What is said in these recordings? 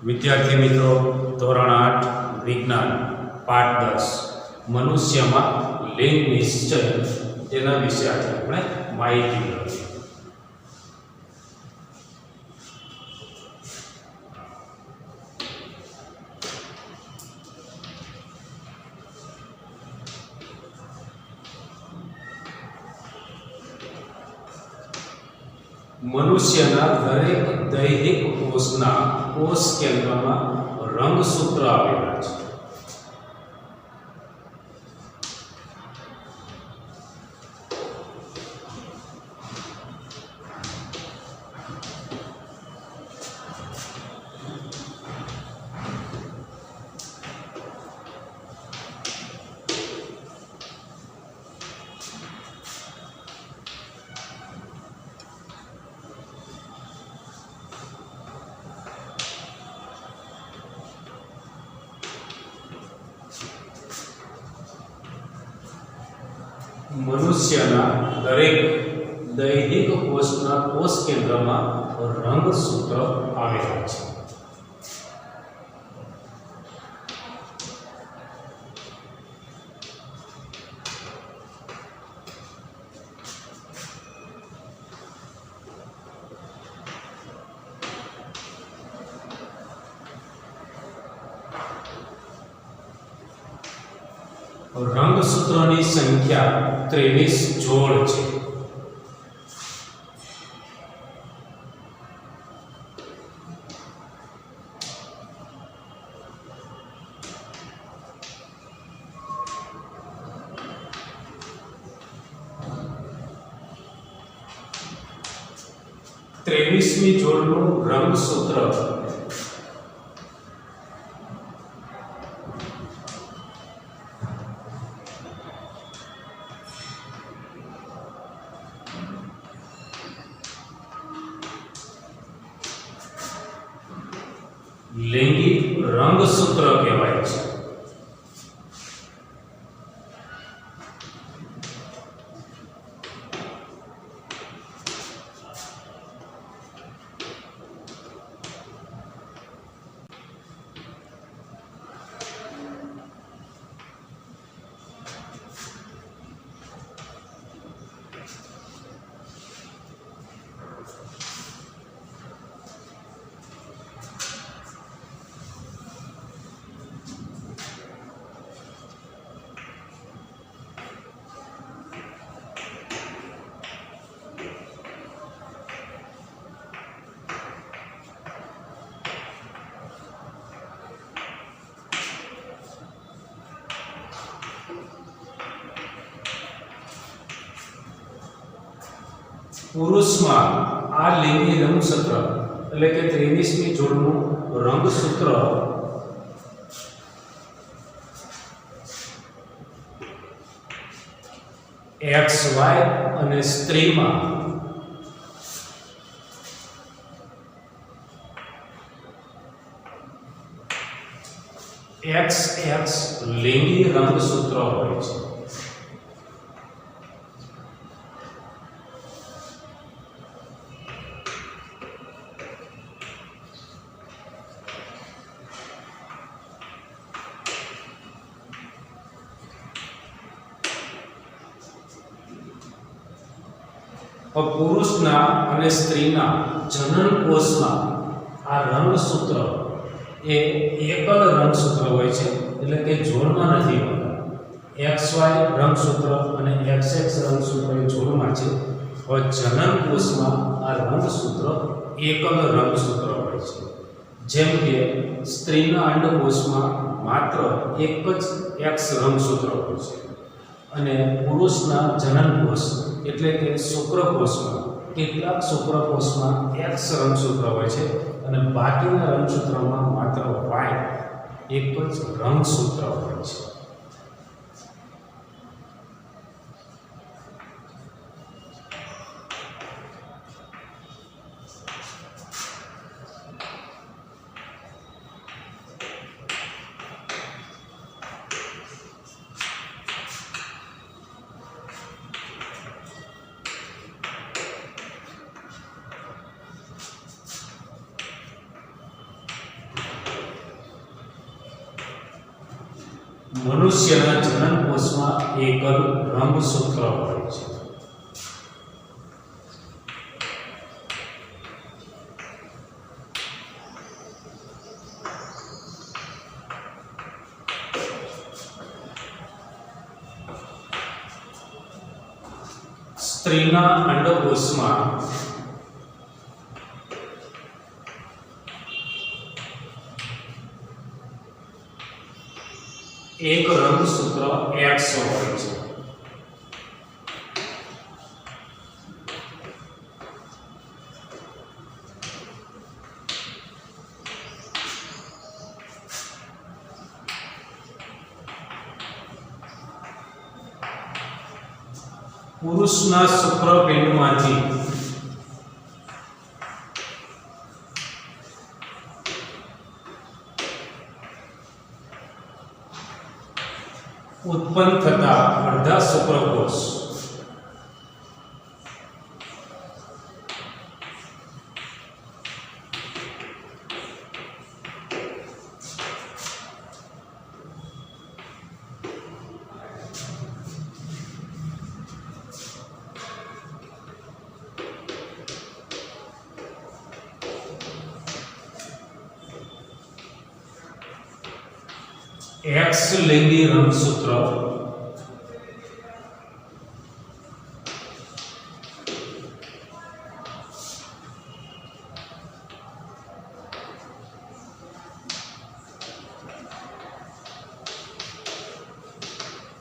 વિદ્યાર્થી મિત્રો, ધોરણ 8 વિજ્ઞાન પાઠ 10 મનુષ્યમાં લિંગ નિશ્ચય તેના વિશે આજે આપણે માહિતી મેળવીએ. મનુષ્યના દરેક દૈહિક કોષના કોષ કેન્દ્રમાં રંગસૂત્ર આવેલા છે. મનુષ્યના દરેક દૈહિક કોષના કોષ કેન્દ્રમાં રંગસૂત્ર આવેલા છે. રંગસૂત્રોની સંખ્યા 23 જોડ છે. ત્રેવીસમી જોડનું રંગસૂત્ર લિંગી રંગસૂત્ર કહેવાય છે. પુરુષમાં આ લિંગી રંગસૂત્ર એટલે કે 23મી જોડનું રંગસૂત્ર XY અને સ્ત્રીમાં XX લિંગી રંગસૂત્ર હોય છે. પુરુષના અને સ્ત્રીના જનન કોષમાં આ રંગસૂત્ર એ એકલ રંગસૂત્ર હોય છે, એટલે કે જોડમાં નથી હોતા. XY રંગસૂત્ર અને XX રંગસૂત્ર એ જોડમાં છે. હવે જનન કોષમાં આ રંગસૂત્ર એકલ રંગસૂત્ર હોય છે. જેમ કે સ્ત્રીના અંડકોષમાં માત્ર એક જ X રંગસૂત્ર હોય છે અને પુરુષના જનનકોષ એટલે કે શુક્રકોષમાં કેટલાક શુક્રકોષમાં X રંગસૂત્ર હોય છે અને બાકીના રંગસૂત્રમાં માત્ર Y એક જ રંગસૂત્ર હોય છે. મનુષ્યના જનનકોષમાં એકલ રંગસૂત્ર હોય છે. સ્ત્રીના અંડકોષમાં એક રંગસૂત્ર X હોય છે. પુરુષના શુક્રપિંડમાંથી ઉત્પન્ન થતા અડધા શુક્રકોષ X લિંગી રંગસૂત્ર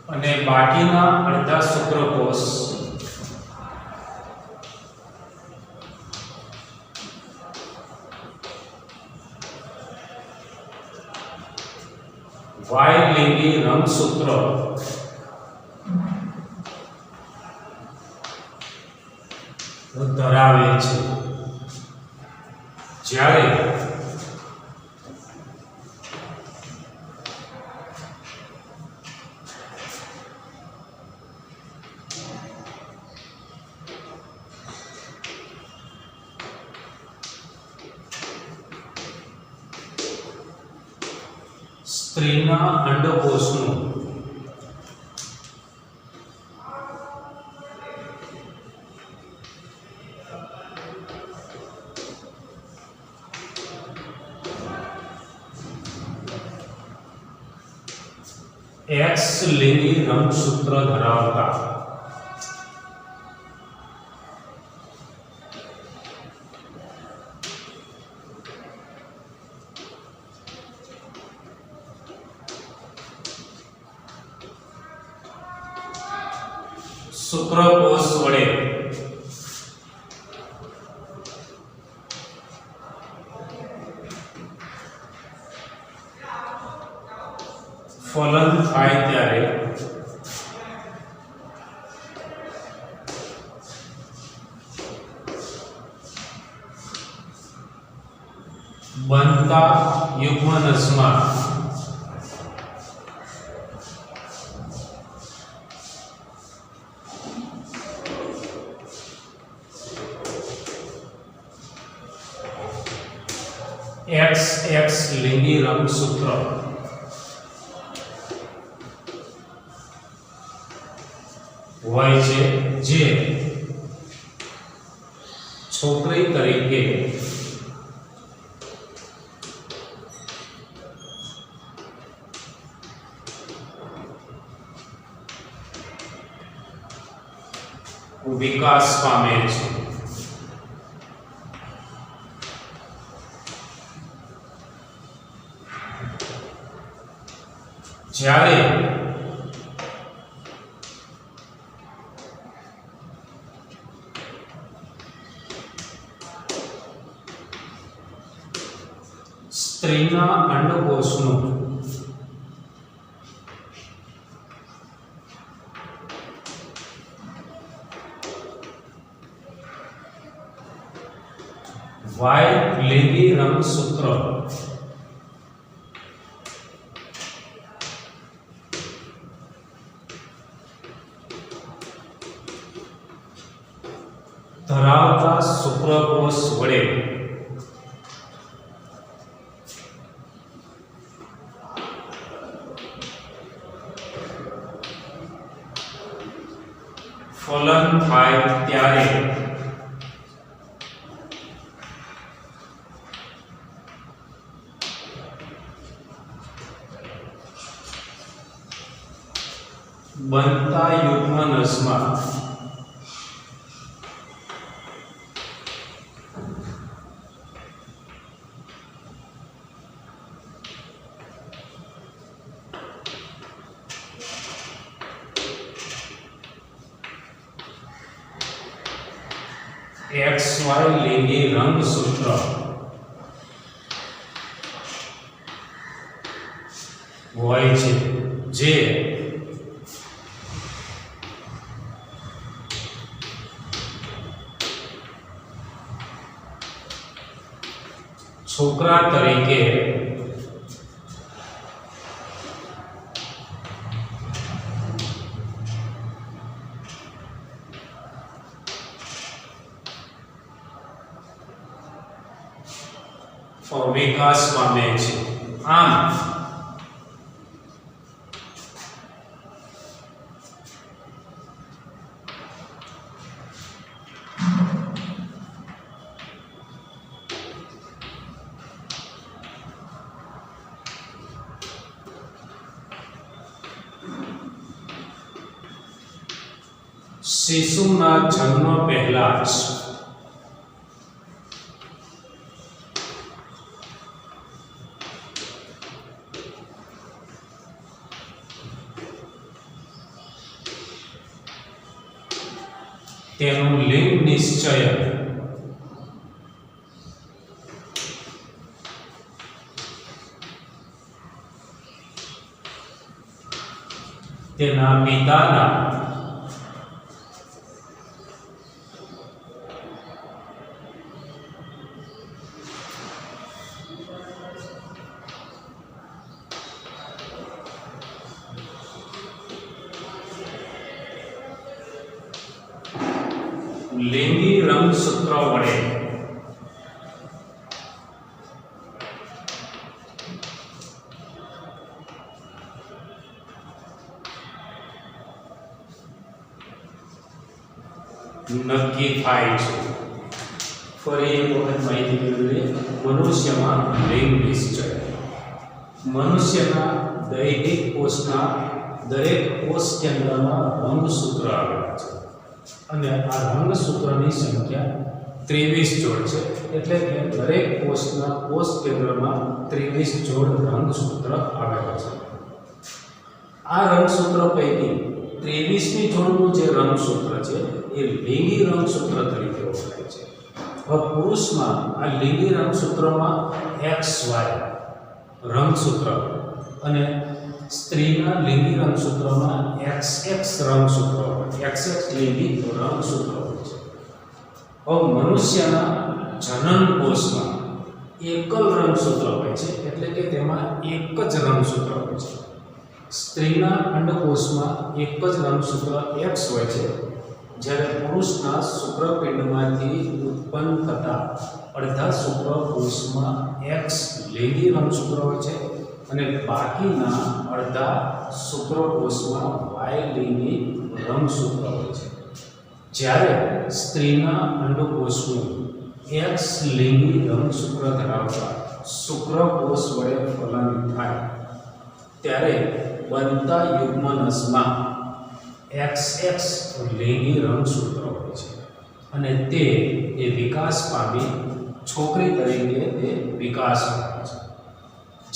અને બાકીના અડધા શુક્રકોષ Y લિંગી રંગસૂત્ર ધરાવે છે. જ્યારે સ્ત્રીના અંડકોષનું X લિંગી રંગસૂત્ર ધરાવતા શુક્રકોષ વડે ફલન થાય ત્યારે બનતા યુગ્મનસમાં XX લિંગી રંગસૂત્ર હોય છે, જે છોકરી તરીકે વિકાસ પામે છે. જ્યારે સ્ત્રીના અંડકોષનું Y લિંગી રંગસૂત્ર ધરાવતા શુક્રકોષ વડે ફલન થાય ત્યારે બનતા યુગ્મનસમાં XY લિંગી રંગસૂત્ર હોય છે જે છોકરા તરીકે વિકાસ પામે છે. આમ શિશુના જન્મ પહેલા જ તેનું લિંગ નિશ્ચય તેના પિતાના લિંગી રંગસૂત્ર વડે નક્કી થાય છે. ફરી એક વખત માહિતી મેળવીએ. મનુષ્યમાં લિંગ નિશ્ચય મનુષ્યના દૈહિક કોષના દરેક કોષ કેન્દ્રમાં રંગસૂત્ર આવેલા છે અને આ રંગસૂત્રની સંખ્યા 23 જોડ છે. એટલે કે દરેક કોષના કોષ કેન્દ્રમાં 23 જોડ રંગસૂત્ર આવેલા છે. આ રંગસૂત્ર પૈકી 23મી જોડનું જે રંગસૂત્ર છે એ લિંગી રંગસૂત્ર તરીકે ઓળખાય છે. હવે પુરુષમાં આ લિંગી રંગસૂત્રમાં XY રંગસૂત્ર અને સ્ત્રીના લિંગી રંગસૂત્રમાં XX રંગસૂત્ર XX લિંગી રંગસૂત્ર હોય છે. હવે મનુષ્યના જનન કોષમાં એકલ રંગસૂત્ર હોય છે એટલે કે તેમાં એક જ રંગસૂત્ર હોય છે. સ્ત્રીના અંડકોષમાં એક જ રંગસૂત્ર X હોય છે, જ્યારે પુરુષના શુક્રપિંડમાંથી ઉત્પન્ન થતા અડધા શુક્રકોષમાં X લિંગી રંગસૂત્ર હોય છે અને બાકીના અડધા શુક્રકોષમાં Y લિંગી રંગસૂત્ર હોય છે. જ્યારે સ્ત્રીના અંડકોષનું X લિંગી રંગસૂત્ર ધરાવતા શુક્રકોષ વડે ફલન થાય ત્યારે બનતા યુગ્મનસમાં XX લિંગી રંગસૂત્ર હોય છે અને તે વિકાસ પામી છોકરી તરીકે તે વિકાસ પામે છે.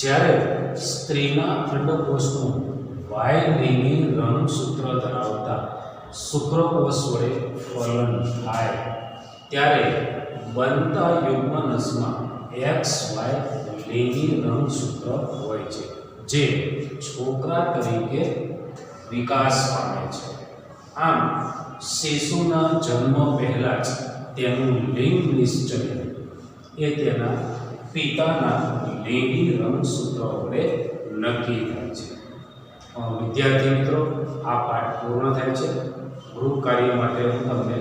જ્યારે સ્ત્રીના અંડકોષનું Y લિંગી રંગસૂત્ર ધરાવતા શુક્રકોષ વડે ફલન થાય ત્યારે બનતા યુગ્મનસમાં XY લિંગી રંગસૂત્ર હોય છે જે છોકરા તરીકે વિકાસ પામે છે. આમ શિશુના જન્મ પહેલા જ તેનું લિંગ નિશ્ચય એ તેના પિતાના લિંગી રંગસૂત્ર વડે નક્કી થાય છે. વિદ્યાર્થી મિત્રો, આ પાઠ પૂર્ણ થાય છે. ગૃહ કાર્ય માટે હું તમને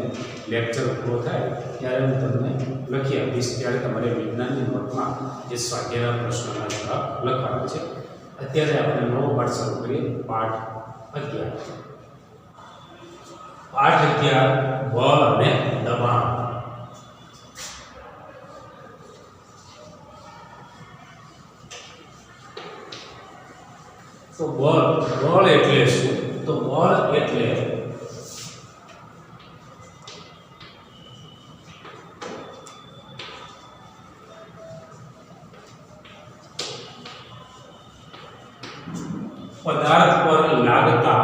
લેક્ચર પૂરો થાય ત્યારે હું તમને લખી આપીશ. ત્યારે તમારે વિજ્ઞાનની નોટમાં જે સ્વાધ્યાયના પ્રશ્નોના જવાબ લખવાના છે. અત્યારે આપણે નવો પાઠ શરૂ કરીએ, પાઠ 11. પાઠ 11 બળ અને દબાણ. તો બળ એટલે શું? તો બળ એટલે પદાર્થ પર લાગતા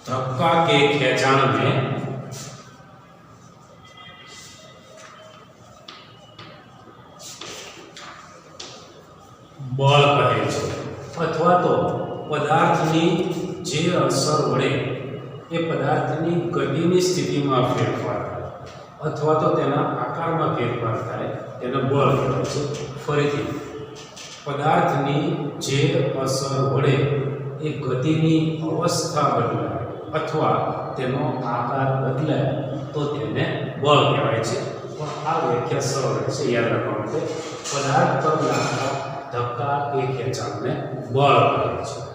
धक्का के खेचाण में बल कहे छे. अथवा तो पदार्थनी जे असर वडे ए पदार्थनी गतिनी स्थितिमां फेरफार थाय अथवा तो तेना आकारमा फेरफार थाय तेने बल कहे छे. फरीथी पदार्थनी जे असर वडे ए गतिनी अवस्था बदलाय अथवा तेनो आकार बदलाय तो तेने बल कहेवाय छे. पण आ व्याख्या सरळ छे याद राखवा माटे. पदार्थ पर लागता धक्का के खेचाणने बल कहे छे.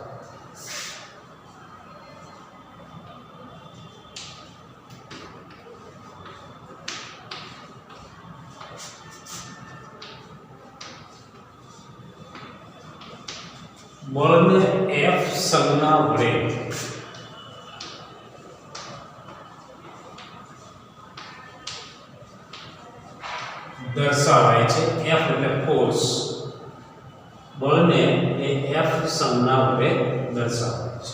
बलने F संज्ञा वडे दर्शावाय छे. F એટલે फोर्स. बलने ए F संज्ञा वडे दर्शावाय छे.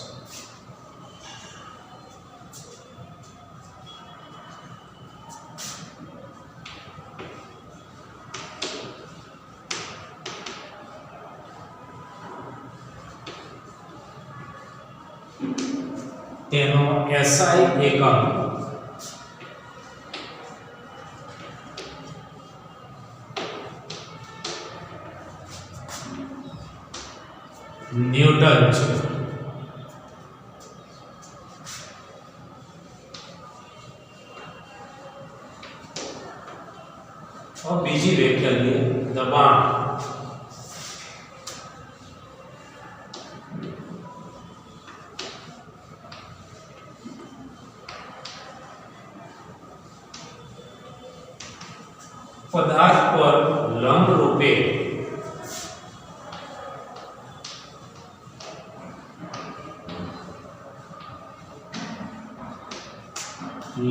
तेनो SI एकम न्यूटन छे. और बीजी व्याख्या लिए दबाण. पदार्थ पर लंब रूपे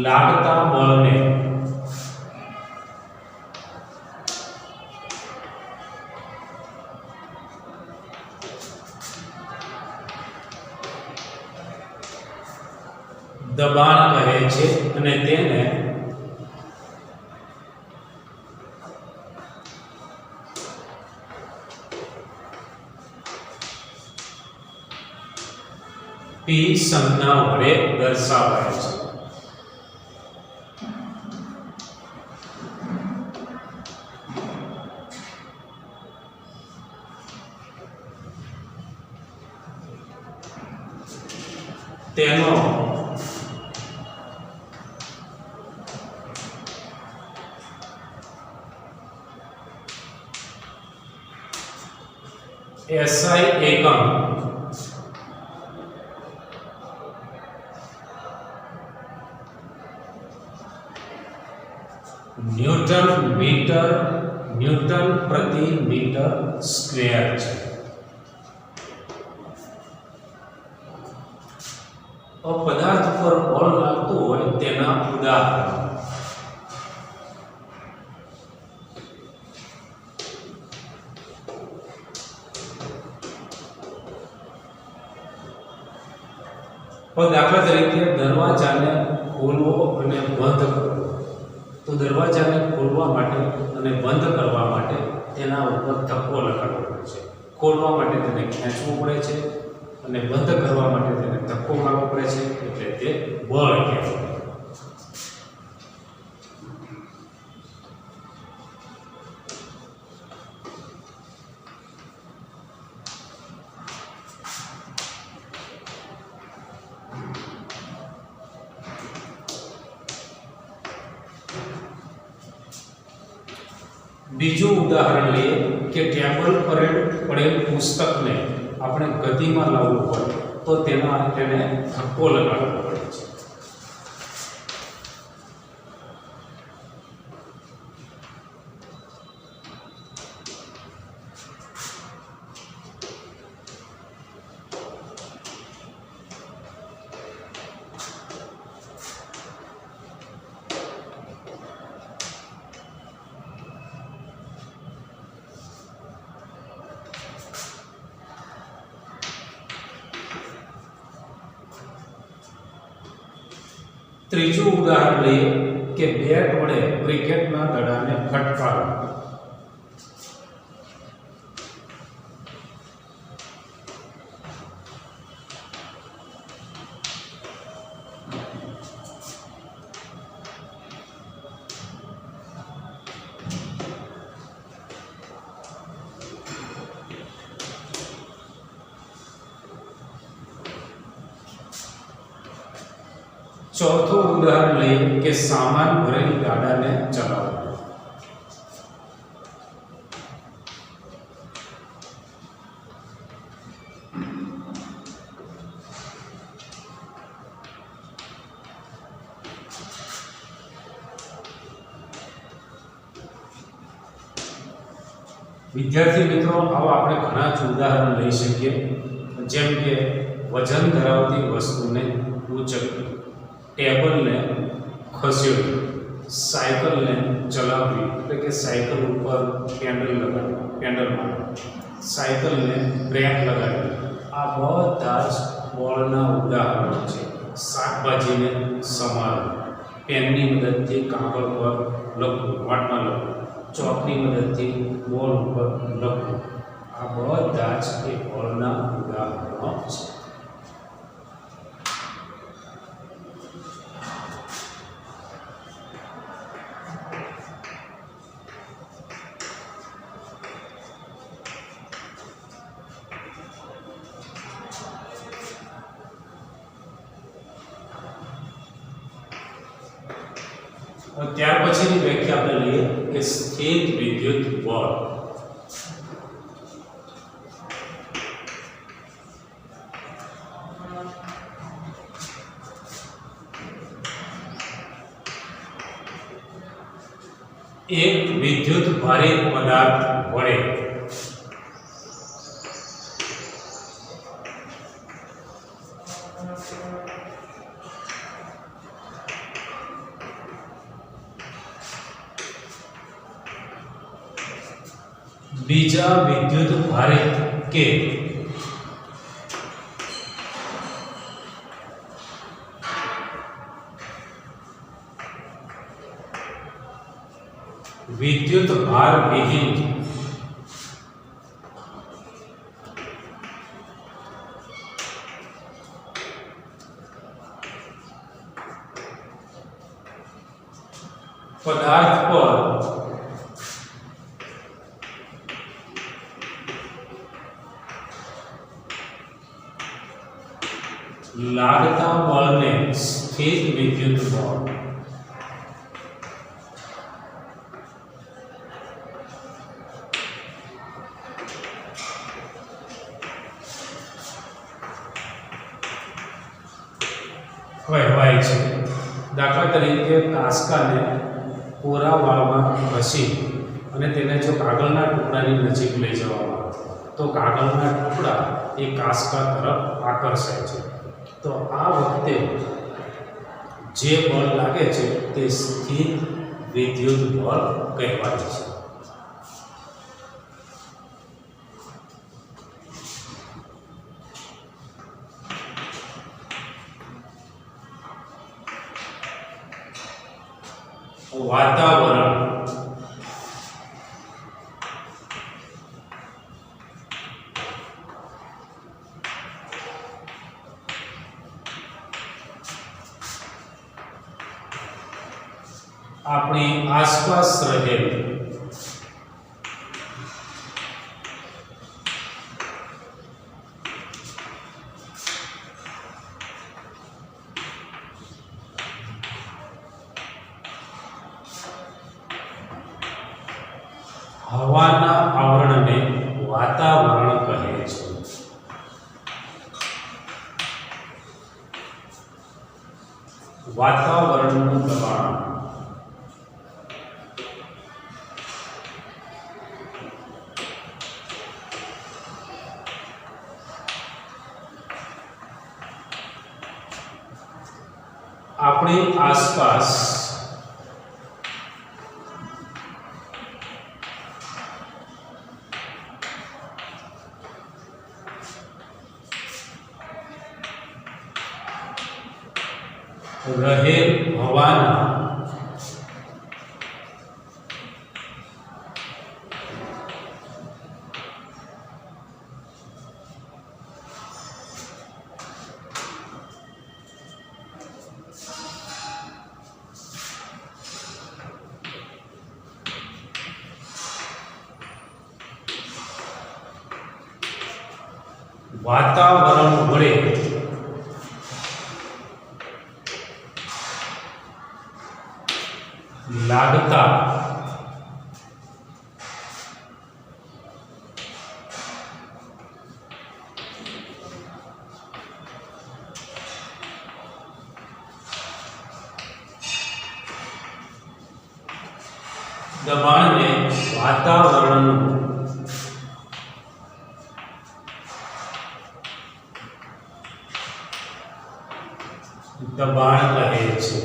लागता बलने दबाण कहे छे. અને તેને P संज्ञा वडे दर्शावाय छे. तेनो SI एकम न्यूटन मीटर न्यूटन प्रति मीटर स्क्वेर है. और पदार्थ पर बल लागतो होय तेना उदाहरण और दाखला तरीके दरवाजाने खोलवो અને બંધ કરવો. तो दरवाजाने खोलवा माटे અને બંધ કરવા માટે તેના ઉપર ધક્કો લગાડવો પડે છે. ખોલવા માટે તેને ખેંચવું પડે છે અને બંધ કરવા માટે તેને ધક્કો મારવો પડે છે. એટલે તે બળ કહેવાય. બીજું ઉદાહરણ લઈએ કે ટેબલ પર પડેલ પુસ્તકને આપણે ગતિમાં લાવવું પડે તો તેને ધક્કો લગાડવો પડે છે. ત્રીજું ઉદાહરણ લઈએ કે બેટ વડે ક્રિકેટના દડાને ફટકારવું. ચોથું ઉદાહરણ લઈએ કે સામાન ભરેલ ગાડાને ચલાવવું. વિદ્યાર્થી મિત્રો, આવા આપણે ઘણા જ ઉદાહરણ લઈ શકીએ, જેમ કે વજન ધરાવતી વસ્તુને ઉંચકવી, ટેબલને ખસેડવું, સાયકલને ચલાવવી એટલે કે સાયકલ ઉપર પેન્ડલ મારવી, સાયકલને બ્રેક લગાડવી. આ બધા જ બોલના ઉદાહરણો છે. શાકભાજીને સમારવું, પેનની મદદથી કાગળ પર લખવું, વાટમાં લખવું, ચોકની મદદથી બોલ ઉપર લખવું. આ બધા જ એ બોલના ઉદાહરણો છે. ત્યાર પછીની વ્યાખ્યા આપણે લઈએ કે સ્થિત વિદ્યુત બળ. એક વિદ્યુત ભારિત પદાર્થ વડે બીજા વિદ્યુત ભારિત કે વિદ્યુત ભાર વિહીન પદાર્થ પર લાગતા બળને સ્થિત વિદ્યુત બળ. કહેવાય છે. દાખલા તરીકે કાંસકાને કોરા વાળમાં ઘસી અને તેને જો કાગળના ટુકડાની નજીક લઈ જવામાં આવે તો કાગળના ટુકડા એ કાંસકા તરફ આકર્ષાય છે. તો આ વખતે જે બળ લાગે છે તે સ્થિત વિદ્યુત બળ કહેવાય છે. વાતાવરણ. આપણી આસપાસ રહેલ વાતાવરણનું દબાણ. આપણી આસપાસ રહેલ હવાના વાતાવરણ વડે લાગતા દબાણને વાતાવરણનું દબાણ કહે છે.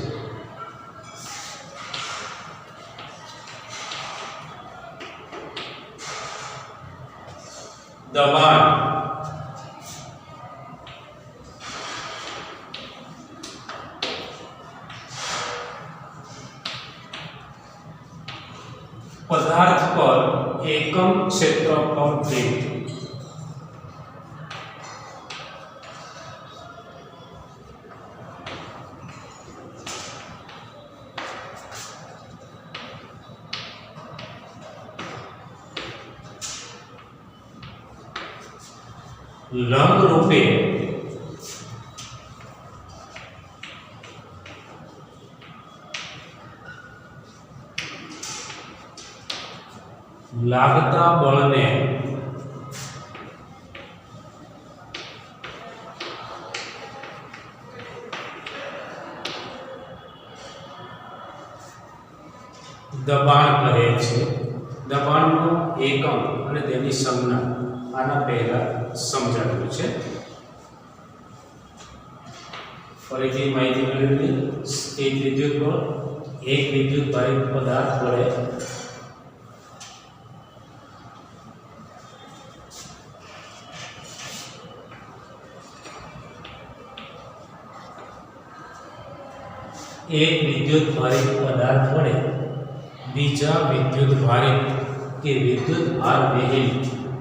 દબાણ પદાર્થ પર એકમ ક્ષેત્રફળ દીઠ લંબ રૂપે લાગતા બળને દબાણ કહે છે. દબાણનો એકમ અને તેની સંજ્ઞા આના પહેલા સમજાવ્યું છે. ફરીથી માહિતી મેળવી. સ્થિર વિદ્યુત બળ એક વિદ્યુત ભારિત પદાર્થ વડે એક વિદ્યુત ભારિત પદાર્થ વડે બીજા વિદ્યુત ભારિત કે વિદ્યુત ભાર વિહીન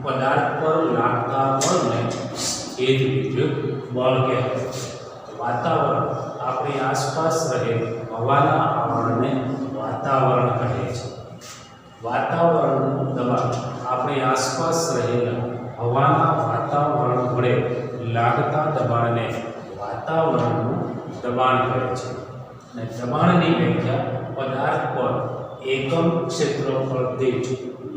પદાર્થ પર લાગતા બળને સ્થિર વિદ્યુત બળ કહેવાય. વાતાવરણ આપણી આસપાસ રહેલ હવાના આવરણને વાતાવરણ કહે છે. વાતાવરણનું દબાણ આપણી આસપાસ રહેલા હવાના વાતાવરણ વડે લાગતા દબાણને વાતાવરણનું દબાણ કહે છે. અને દબાણની વ્યાખ્યા પદાર્થ પર એકમ ક્ષેત્રફળ દીઠ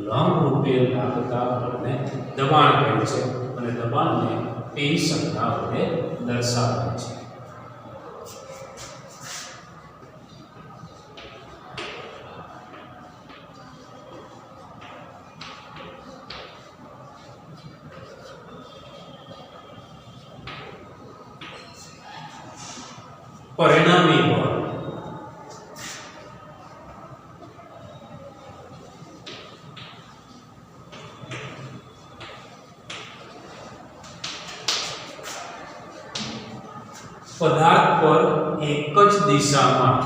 લંબ રૂપે લાગતા બળને દબાણ કહે છે. અને દબાણને P સંજ્ઞા વડે દર્શાવે છે. પરિણામી બળ પદાર્થ પર એક જ દિશામાં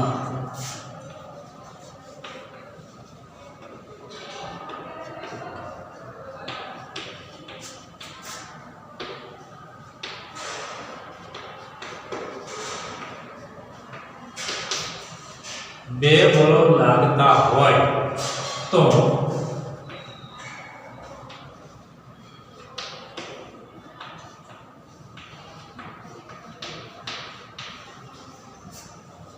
બે બળો લાગતા હોય તો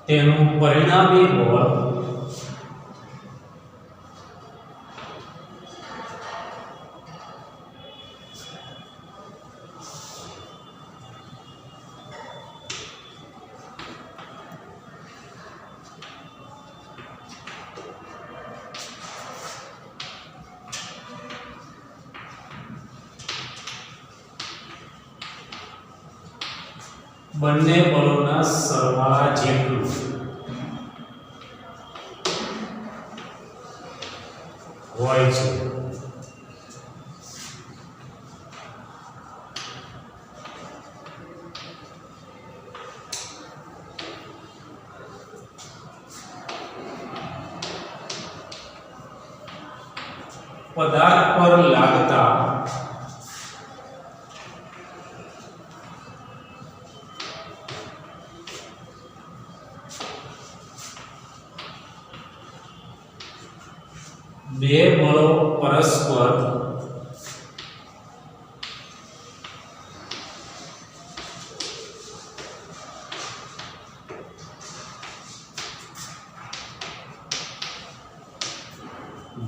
તેનું પરિણામી બળ બંને બળોના સરવાળા જેટલું હોય છે. પદાર્થ પર લાગતા બે બળો પરસ્પર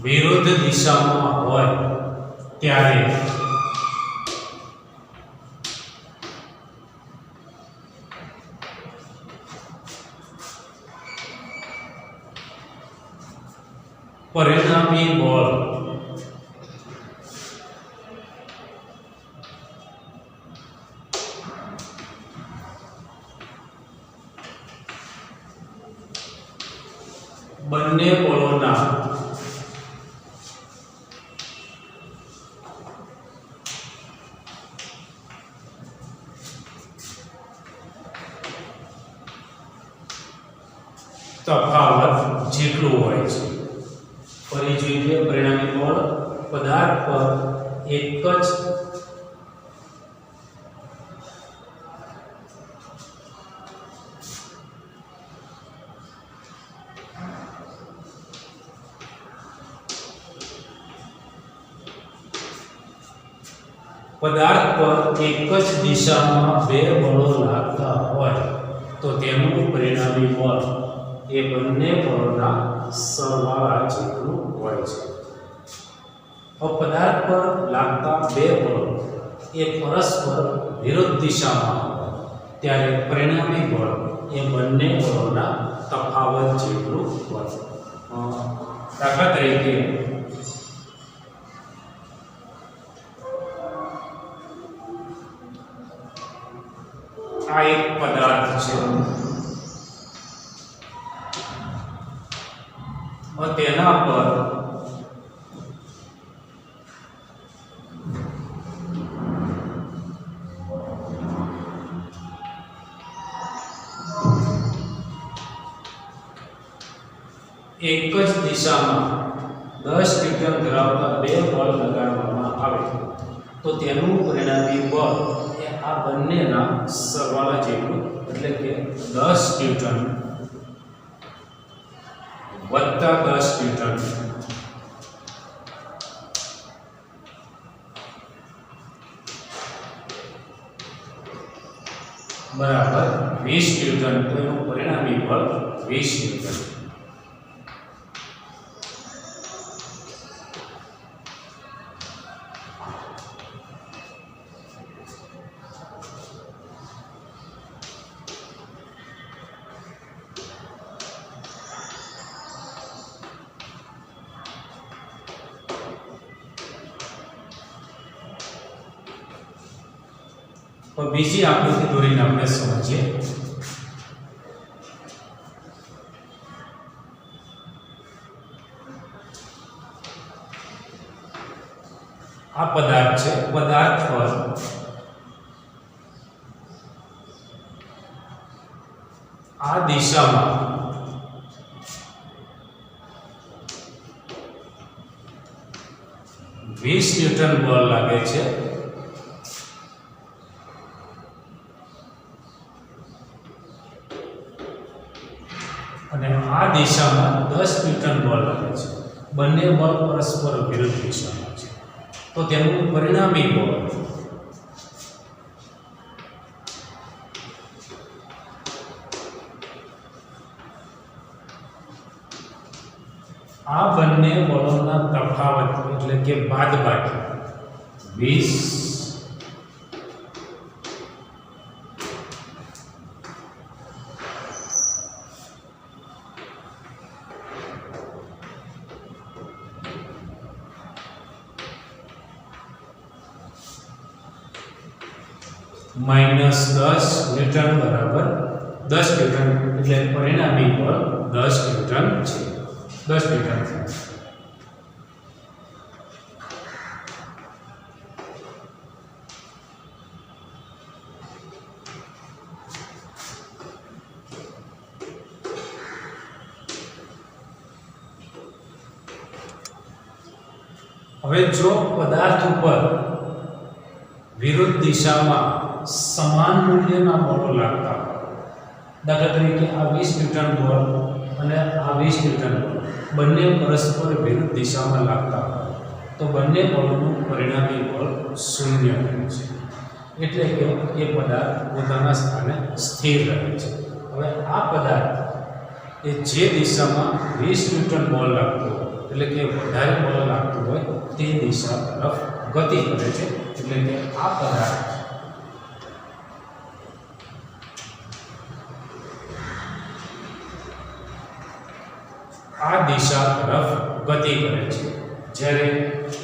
વિરુદ્ધ દિશામાં હોય ત્યારે પરિણામી બળ બંને બળોના તફાવત જેટલું હોય છે. ફરી જોઈએ પરિણામી બળ પદાર્થ પર એક જ પદાર્થ પર એક જ દિશામાં બે બળો લાગતા હોય તો તેનું પરિણામી બળ એ બંને બળોના સરવાળા જેટલું હોય છે. પદાર્થ પર લાગતા બે બળો એ પરસ્પર વિરુદ્ધ દિશામાં હોય ત્યારે પરિણામી બળ એ બંને બળોના તફાવત જેટલું હોય. દાખલા તરીકે આ એક પદાર્થ છે, તેના પર એક જ દિશામાં 10 ન્યૂટન ધરાવતા બે બળ લગાડવામાં આવે તો તેનું પરિણામી બળ એ આ બંનેના સરવાળા જેટલું એટલે કે 10 ન્યૂટન વત્તા 10 ન્યૂટન બરાબર 20 ન્યૂટન. તો એનું પરિણામી બળ 20 ન્યૂટન. તો બીજી આકૃતિ દોરીને આપણે સમજીએ. આ પદાર્થ છે, પદાર્થ પર આ દિશામાં વીસ ન્યૂટન બળ લાગે છે અને આ દિશામાં 10 ન્યૂટન બળ લાગે છે. બંને બળ પરસ્પર વિરુદ્ધ દિશામાં છે તો તેનું પરિણામી બળ આ બંને બળોના તફાવત એટલે કે બાદબાકી 20 + 10 -10 ન્યૂટન બરાબર 10 ન્યૂટન, એટલે પરિણામી બળ 10 ન્યૂટન છે. 10 ન્યૂટન છે. હવે જો પદાર્થ ઉપર વિરુદ્ધ દિશામાં સમાન મૂલ્યના બળો લાગતા હોય, દાખલા તરીકે આ 20 ન્યૂટન બળ અને આ 20 ન્યૂટન બળ બંને પરસ્પર વિરુદ્ધ દિશામાં લાગતા હોય તો બંને બળોનું પરિણામી બળ શૂન્ય રહે છે, એટલે કે એ પદાર્થ પોતાના સ્થાને સ્થિર રહે છે. હવે આ પદાર્થ એ જે દિશામાં 20 ન્યૂટન બળ લાગતો હોય, એટલે કે વધારે બળ લાગતું હોય તે દિશા તરફ ગતિ કરે છે, એટલે કે આ પદાર્થ આ દિશા તરફ ગતિ કરે છે. જ્યારે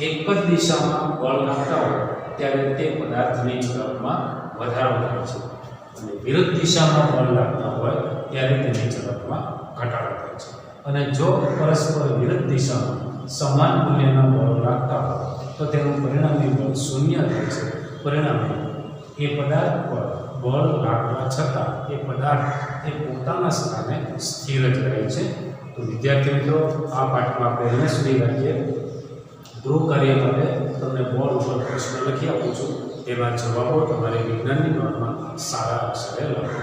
એક જ દિશામાં બળ લાગતા હોય ત્યારે તે પદાર્થની ઝડપમાં વધારો થાય છે, અને વિરુદ્ધ દિશામાં બળ લાગતા હોય ત્યારે તેની ઝડપમાં ઘટાડો થાય છે. અને જો પરસ્પર વિરુદ્ધ દિશામાં સમાન મૂલ્યના બળ લાગતા હોય તો તેનું પરિણામી બળ શૂન્ય થાય છે. પરિણામે એ પદાર્થ પર બળ લાગવા છતાં એ પદાર્થ એ પોતાના સ્થાને સ્થિર જ રહે છે. તો વિદ્યાર્થી મિત્રો, આ પાઠમાં આપણે અહીંયા સુધી રાખીએ. ગૃહ કાર્ય માટે તમને બોર્ડ ઉપર પ્રશ્ન લખી આપું છું, તેના જવાબો તમારે વિજ્ઞાનની નોટમાં સારા અક્ષરે લખો.